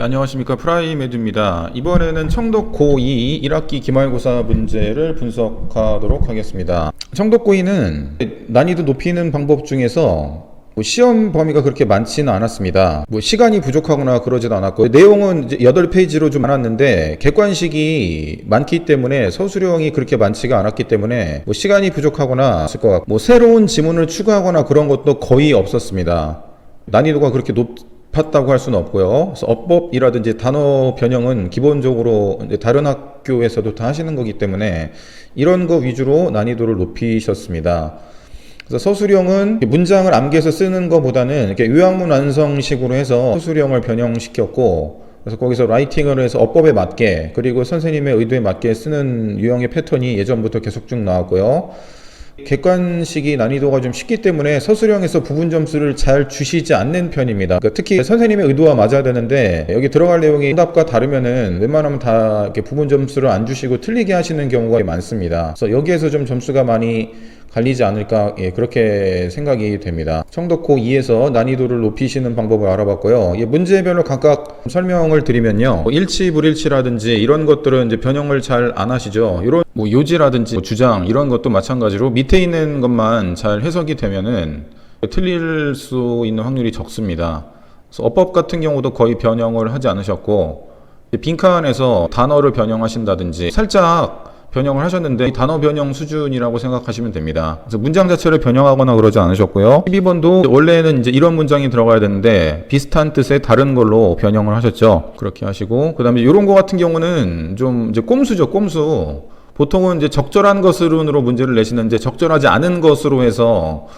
안녕하십니까, 프라이메드입니다. 이번에는 청독 고2 1학기 기말고사 문제를 분석하도록 하겠습니다. 청독 고2는 난이도 높이는 방법 중에서 시험 범위가 그렇게 많지는 않았습니다. 시간이 부족하거나 그러지도 않았고, 내용은 이제 8페이지로 좀 많았는데 객관식이 많기 때문에 서술형이 그렇게 많지가 않았기 때문에 시간이 부족하거나 했을 것 같고, 새로운 지문을 추가하거나 그런 것도 거의 없었습니다. 난이도가 그렇게 높았다고 할 수는 없고요. 그래서 어법이라든지 단어 변형은 기본적으로 이제 다른 학교에서도 다 하시는 거기 때문에 이런 거 위주로 난이도를 높이셨습니다. 그래서 서술형은 문장을 암기해서 쓰는 것보다는 이렇게 요약문 완성식으로 해서 서술형을 변형시켰고, 그래서 거기서 라이팅을 해서 어법에 맞게, 그리고 선생님의 의도에 맞게 쓰는 유형의 패턴이 예전부터 계속 쭉 나왔고요. 객관식이 난이도가 좀 쉽기 때문에 서술형에서 부분 점수를 잘 주시지 않는 편입니다. 그러니까 특히 선생님의 의도와 맞아야 되는데 여기 들어갈 내용이 정답과 다르면은 웬만하면 다 이렇게 부분 점수를 안 주시고 틀리게 하시는 경우가 많습니다. 그래서 여기에서 좀 점수가 많이 갈리지 않을까, 그렇게 생각이 됩니다. 청독 고2에서 난이도를 높이시는 방법을 알아봤고요. 문제별로 각각 설명을 드리면요, 일치, 불일치라든지 이런 것들은 이제 변형을 잘 안 하시죠. 이런 요지라든지 주장 이런 것도 마찬가지로 밑에 있는 것만 잘 해석이 되면은 틀릴 수 있는 확률이 적습니다. 그래서 어법 같은 경우도 거의 변형을 하지 않으셨고, 빈칸에서 단어를 변형하신다든지 살짝 변형을 하셨는데 단어 변형 수준이라고 생각하시면 됩니다. 그래서 문장 자체를 변형하거나 그러지 않으셨고요. 12번도 원래는 이제 이런 문장이 들어가야 되는데 비슷한 뜻의 다른 걸로 변형을 하셨죠. 그렇게 하시고, 그 다음에 이런 거 같은 경우는 좀 이제 꼼수죠, 꼼수. 보통은 이제 적절한 것으로 문제를 내시는데 적절하지 않은 것으로 해서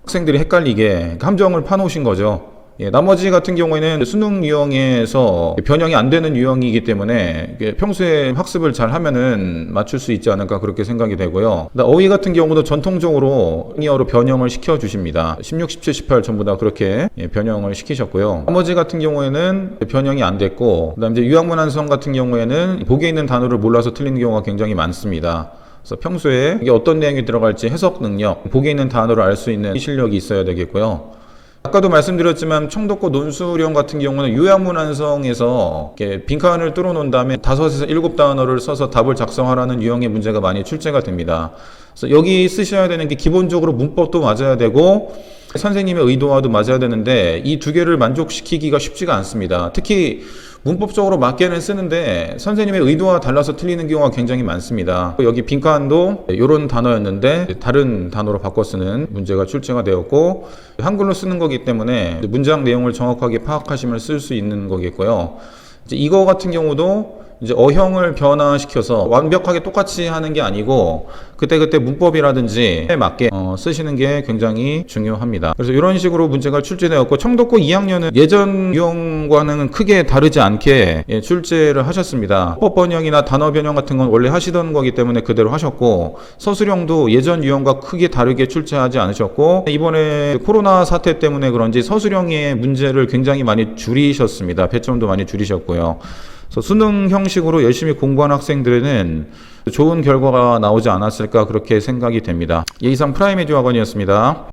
학생들이 헷갈리게 함정을 파놓으신 거죠. 나머지 같은 경우에는 수능 유형에서 변형이 안 되는 유형이기 때문에 평소에 학습을 잘 하면은 맞출 수 있지 않을까, 그렇게 생각이 되고요. 어휘 같은 경우도 전통적으로 응의어로 변형을 시켜 주십니다. 16, 17, 18 전부 다 그렇게 변형을 시키셨고요. 나머지 같은 경우에는 변형이 안 됐고, 그다음 이제 유학문 완성 같은 경우에는 보기에 있는 단어를 몰라서 틀리는 경우가 굉장히 많습니다. 그래서 평소에 이게 어떤 내용이 들어갈지 해석 능력, 보기에 있는 단어를 알 수 있는 실력이 있어야 되겠고요. 아까도 말씀드렸지만 청독고 논술형 같은 경우는 요약문 완성에서 이렇게 빈칸을 뚫어 놓은 다음에 5에서 7단어를 써서 답을 작성하라는 유형의 문제가 많이 출제가 됩니다. 그래서 여기 쓰셔야 되는 게 기본적으로 문법도 맞아야 되고 선생님의 의도와도 맞아야 되는데 이 두 개를 만족시키기가 쉽지가 않습니다. 특히 문법적으로 맞게는 쓰는데 선생님의 의도와 달라서 틀리는 경우가 굉장히 많습니다. 여기 빈칸도 이런 단어였는데 다른 단어로 바꿔 쓰는 문제가 출제가 되었고, 한글로 쓰는 거기 때문에 문장 내용을 정확하게 파악하시면 쓸 수 있는 거겠고요. 이거 같은 경우도 이제 어형을 변화시켜서 완벽하게 똑같이 하는 게 아니고 그때그때 문법이라든지 맞게 쓰시는 게 굉장히 중요합니다. 그래서 이런 식으로 문제가 출제되었고, 청독고 2학년은 예전 유형과는 크게 다르지 않게 출제를 하셨습니다. 어법 번역이나 단어 변형 같은 건 원래 하시던 거기 때문에 그대로 하셨고, 서술형도 예전 유형과 크게 다르게 출제하지 않으셨고, 이번에 코로나 사태 때문에 그런지 서술형의 문제를 굉장히 많이 줄이셨습니다. 배점도 많이 줄이셨고요. 그래서 수능 형식으로 열심히 공부한 학생들에는 좋은 결과가 나오지 않았을까, 그렇게 생각이 됩니다. 이상 프라이메디 학원이었습니다.